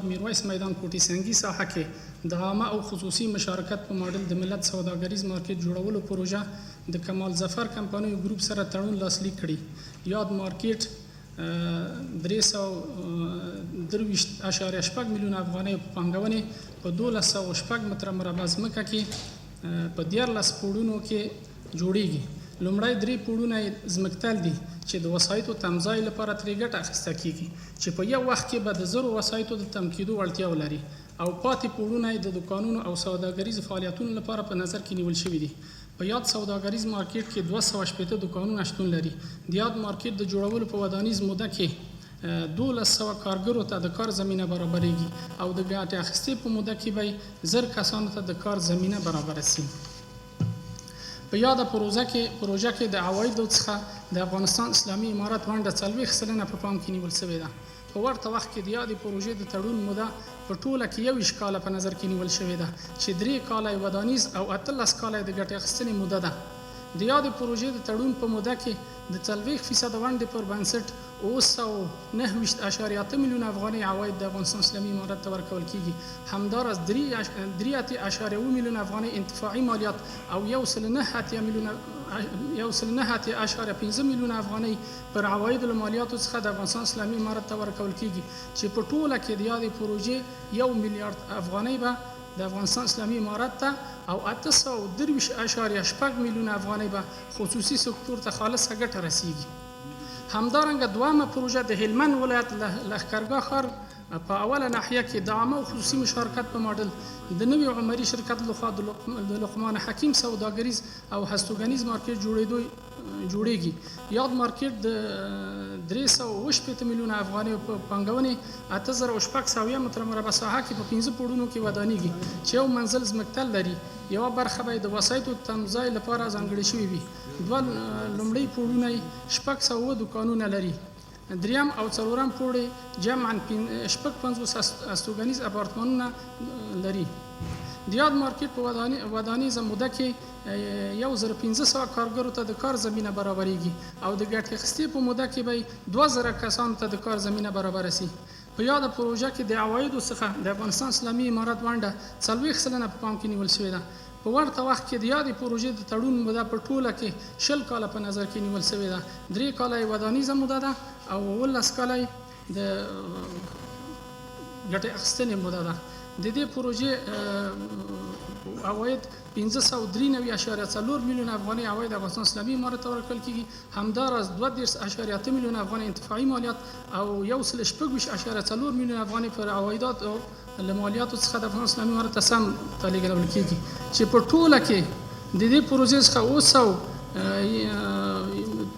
میرویس میدان کوټی سنگي ساحه کې د عامه او خصوصي مشارکت په ماډل د ملت سوداګریز مارکیټ جوړولو پروژه د کمال ظفر کمپنیو ګروپ سره تړون لاسلیک کړي. یاد مارکیټ 323.8 میلیون افغانۍ پانګونې په 1206 متره مربع ځمکه کې په 14 پوړونو کې جوړیږي. لومړی 3 پوړونه ځمکتل دي چې د وسایطو تمځای لپاره ترې ګټه اخیسته کیږي چې په یو وخت کې به د زرو وسایطو د تم کېدو وړتیا ولري، او پاتې پوړونه د دکانونو او سوداګریزو فعالیتونو لپاره په نظر کې نیول شوي دي. په یاد سوداګریز مارکیټ کې 280 دکانونه شتون لري. د یاد مارکیټ د جوړولو په ودانیز موده کې 1200 کارګرو ته د کار زمینه برابرېږي او د ګټې اخیستې په موده کې به 1000 کسانو ته د کار زمینه برابر شي. په یاده پروژه کې د عوایدو څخه د افغانستان اسلامي امارت ونډه 40% په پام کې نیول شوې ده. په ورته وخت کې د یادې پروژې د تړون موده په ټوله کې 21 کاله په نظر کې نیول شوې ده چې 3 کاله ودانیز او 18 کاله د ګټې اخیستنې موده ده. د یادې پروژې د تړون په موده کې د 40% ونډې پر بنسټ 9.8 میلیون افغانۍ عواید د افغانستان اسلامي امارت ته ورکول کیږي. همداراز 3.9 میلیون افغانۍ انتفاعي مالیات او 1.9 میلیون افغانۍ پر عوایدو له مالیاتو څخه د افغانستان اسلامي امارت ته ورکول کیږي چې په ټوله کې د یادې پروژې 1 میلیارډ افغانۍ به د افغانستان اسلامي امارت ته او 830.8 میلیون افغانۍ به خصوصي سکتور ته خالصه ګټه رسیږي. همدارنګه دوامه پروژه د هلمند ولایت لښکرګاه ښار په اوله ناحیه کې د عامه او خصوصي مشارکت په ماډل د نوي عمري شرکت لخوا د لقمان حکیم سوداګریز او هستوګنیز مارکیټ جوړیږي. یاد مارکیټ د 380 میلیون افغانۍ په پانګونې 8600 متره مربع ساحه کې په 15 پوړونو کې ودانیږي چې یو منزل ځمکتل لري. یوه برخه به د وسایطو تمځای لپاره ځانګړې شوې وي. دوه لومړی پوړونه 600 دکانونه لري. دریم او څلورم پوړی جمعاً 55 هستوګنیز اپارتمانونه لري. د یاد مارکیټ په ودانیزه موده کې 1500 کارګرو ته د کار زمینه برابرېږي او د ګټې اخیستې په موده کې به 2000 کسانو ته د کار زمینه برابره شي. په یاده پروژه کې د عوایدو څخه د افغانستان اسلامي امارت ونډه 40% په پام کې نیول شوې ده. په ورته وخت کې د یادې پروژې د تړون موده په ټوله کې 20 کاله په نظر کې نیول شوې ده. 3 کاله یې ودانیزه موده ده او 19 کاله یې د ګټې اخیستنې موده ده. د دې پروژې عواید 593.4 میلیون افغانۍ عواید د افغانستان اسلامي امارت ته ورکول کیږي. همداراز 2.8 میلیون افغانۍ انتفاعي مالیات او 1.4 میلیون افغانۍ پر عوایدات او له مالیاتو څخه د افغانستان اسلامي امارت ته سم تلېږل کیږي چې په ټوله کې د دې پروژې څخه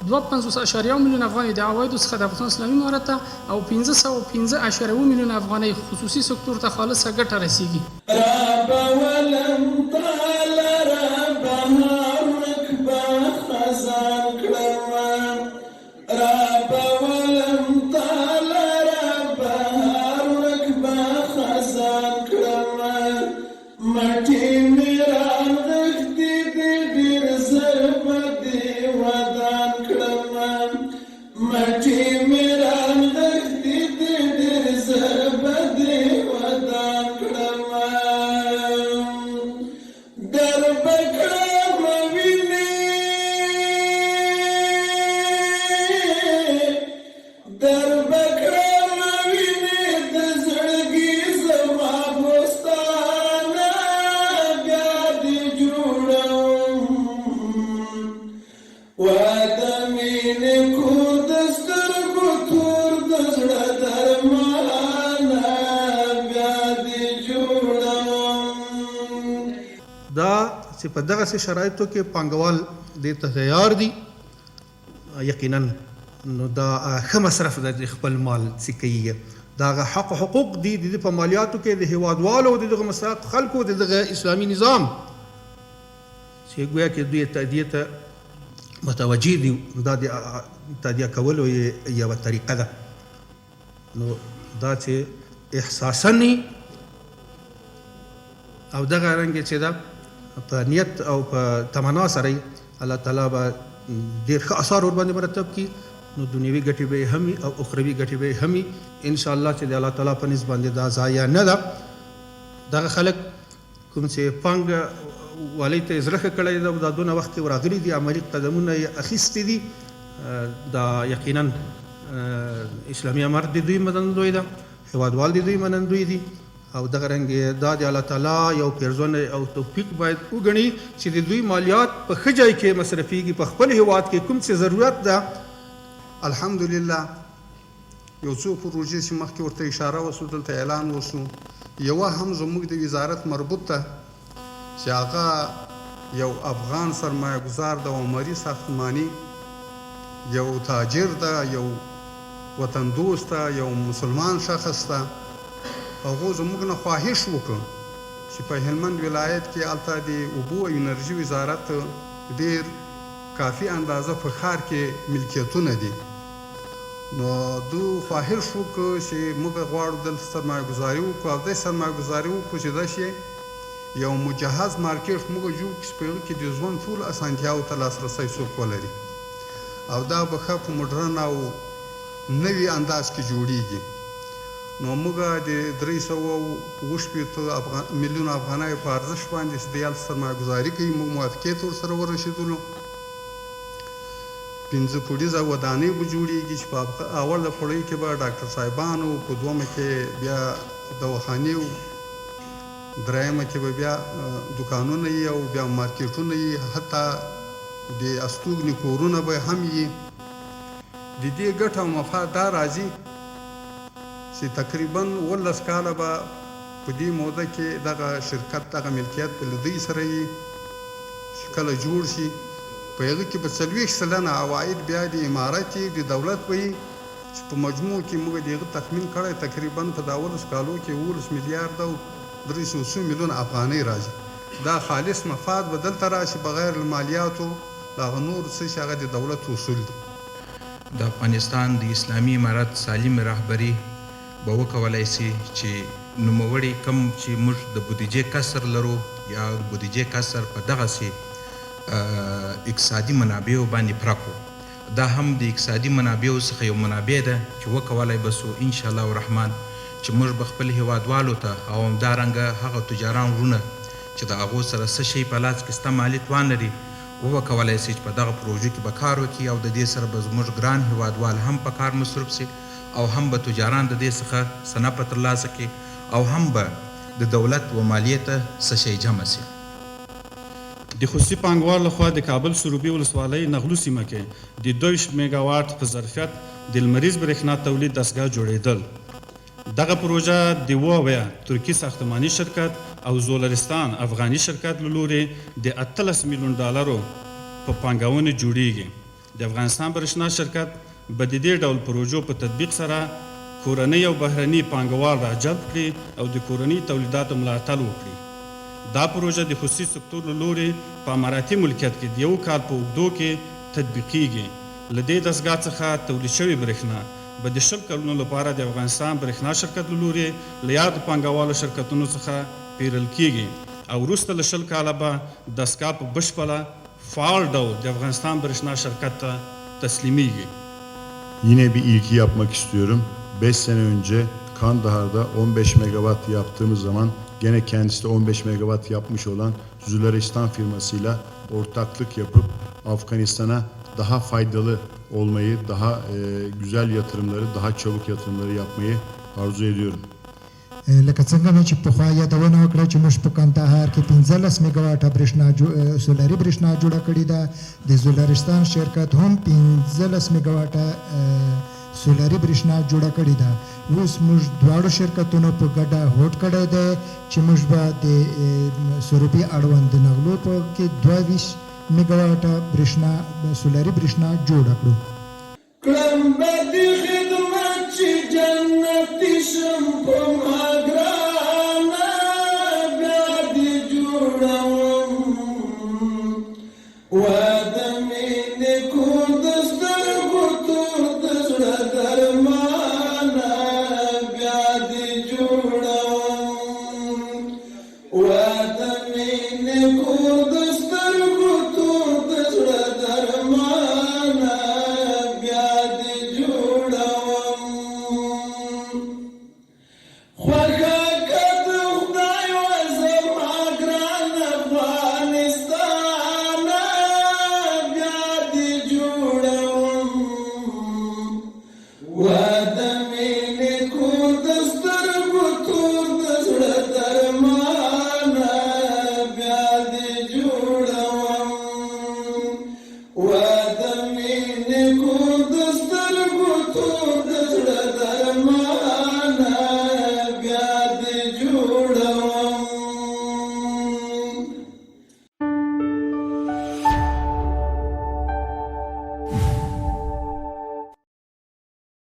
250.1 میلیون افغانۍ د عوایدو څخه د افغانستان اسلامي امارت ته او 515.1 میلیون افغانۍ خصوصي سکتور ته خالصه ګټه رسیږي. دا چې په دغسې شرایطو کې پانګوال دې ته تیار دي، یقینا نو دا ښه مصرف ده د خپل مال چې کوي. دا هغه حق و حقوق دي د په مالیاتو کې د هیوادوالو او د دغه مستحق خلکو د دغه اسلامي نظام چې ګویا کې دوی تادیه ته متوجه دي. دا د تادیه کولو یوه طریقه ده. نو دا چې احساساً او دغه رنګ چې ده په نیت او په تمنا سره الله تعالی به ډېر ښه اثار ورباندې مرتب کړي. نو دنیوي ګټې به یې هم وي او اخروي ګټې به یې هم وي انشاءالله چې د الله تعالی په نسبت باندې دا ضایع نه ده. دغه خلک کوم چې پانګه والۍ ته یې زړه ښه کړی ده او دا دونه وخت کې ورغلي دي، عملي قدمونه یې اخیستي دي، دا یقینا اسلامي امارت د دوی منندوی ده، هیوادوال د دوی منندوی دي. او دغه رنګ دا د الله تعالی یو پیرزونه او توفیق باید وګڼي چې د دوی مالیات په ښه ځای کې مصرفیږي. په خپل هیواد کې کوم څه ضرورت ده، الحمدلله یو څو پروژې چې مخکې ورته اشاره وسو دلته اعلان وسو، یوه هم زموږ د وزارت مربوط ته چې هغه یو افغان سرمایه ګزار د عمري ساختماني یو تاجر ده، یو وطن دوست ده، یو مسلمان شخص ده. هغو زموږ نه خواهش وکړ چې په هلمند ولایت کې هلته د اوبو او انرژي وزارت ډېر کافي اندازه په ښار کې ملکیتونه دي. نو دو خواهش وکړ چې موږ غواړو دلته سرمایه ګزاري وکړو او داسې سرمایه ګزاري وکړو چې داسې یو مجهز مارکیټ موږ جوړ کړو چې په هغه کې د ژوند ټول اسانتیاوو ته لاسرسی څوک ولري او دا به ښه په مډرن او نوي انداز کې جوړیږي. نو موږ د 360 میلیون افغانیو په ارزښت باندې چې د هلته سرمایه ګزاري کوي موږ موافقې ته ورسره ورسېدلو. 5 پوړیزه ودانۍ به جوړیږي چې په اوله پړۍ کې به ډاکټر صاحبانو، په دومه کې بیا دواخانې و، درېیمه کې به بیا دکانونه یي او بیا مارکیټونه یي، حتی د استوګنې کورونه به هم یي. د دې ګټه او مفاد دا راځي چې تقریبا 18 کاله به په دې موده کې دغه شرکت دغه ملکیت په لدی سره یي چې کله جوړ شي په هغه کې به 40 سلنه عواید بیا د امارت د دولت وي چې په مجموع کې موږ د هغه تخمین کړی تقریبا په 18 کالو کې 19 میلیارډ او 300 میلیون افغانۍ راځي. دا خالص مفاد به دلته راشي بغیر المالیاتو دغه نور څه چې هغه د دولت اصول دي. د افغانستان د اسلامي امارت سالم رهبري به وکولای شي چې نوموړي کم چې موږ د بودیجې کسر لرو یا د بودیجې کسر په دغسې اقتصادي منابعو باندې پراکو، دا هم د اقتصادي منابعو څخه یو منابع ده چې وکولای به سو انشاءالله الرحمن چې موږ به خپل هیوادوالو ته او همدارنګه هغه تجاران وروڼه چې د هغو سره څه شی په لاس کې شته مالي توان لري وکولای شي چې په دغه پروژو کې به کار وکړي او د دې سره به زموږ ګران هیوادوال هم په کار مصروف شي او هم به تجاران د دې څخه څه نفع ترلاسه کړي او هم به د دولت و مالیې ته څه شی جمع شي. د خصوصي پانګوال لخوا د کابل سروبي ولسوالۍ نغلو سیمه کې د 22 میګاواټ په ظرفیت د لمریز برېښنا تولید دستګاه جوړېدل. دغه پروژه د وویا ترکي ساختماني شرکت او زولرستان افغاني شرکت له لورې د 18 میلیون ډالرو په پانګونې جوړیږي. د افغانستان برېښنا شرکت به د دې ډول پروژو په تطبیق سره کورنۍ او بهرني پانګوال راجلب کړي او د کورني تولیداتو ملاتړ وکړي. دا پروژه د خصوصي سکتور له لورې په اماراتي ملکیت کې د یو کال په اوږدو کې تطبیقیږي. له دې دستګاه څخه تولید شوې برېښنا به د 20 کلونو لپاره د افغانستان برېښنا شرکت له لورې له یادو پانګوالو شرکتونو څخه پیرل کیږي او وروسته له 20 کاله به دستګاه په بشپړه فعال ډول د افغانستان برېښنا şirket ته teslimiydi. Yine bir ilki yapmak istiyorum. 5 sene önce Kandahar'da 15 megawatt yaptığımız zaman gene kendisi de 15 megawatt yapmış olan Züleristan firmasıyla ortaklık yapıp Afganistan'a daha faydalı olmayı, daha güzel yatırımları, daha çabuk yatırımları yapmayı arzu ediyorum. لکه څنګه مې چې پخوا یادونه وکړه چې موږ په کندهار کې 15 میګاواټه برېښنا سولري برېښنا جوړه کړې ده. د زولرستان شرکت هم 15 میګاواټه سولري برېښنا جوړه کړې ده. اوس موږ دواړو شرکتونو په ګډه هوډ کړی دی چې موږ به د سروبي اړوند د نغلو په کې 22 میګاواټه برېښنا سولري برېښنا جوړه کړو. کړم به د خدمت چې جنتي شم په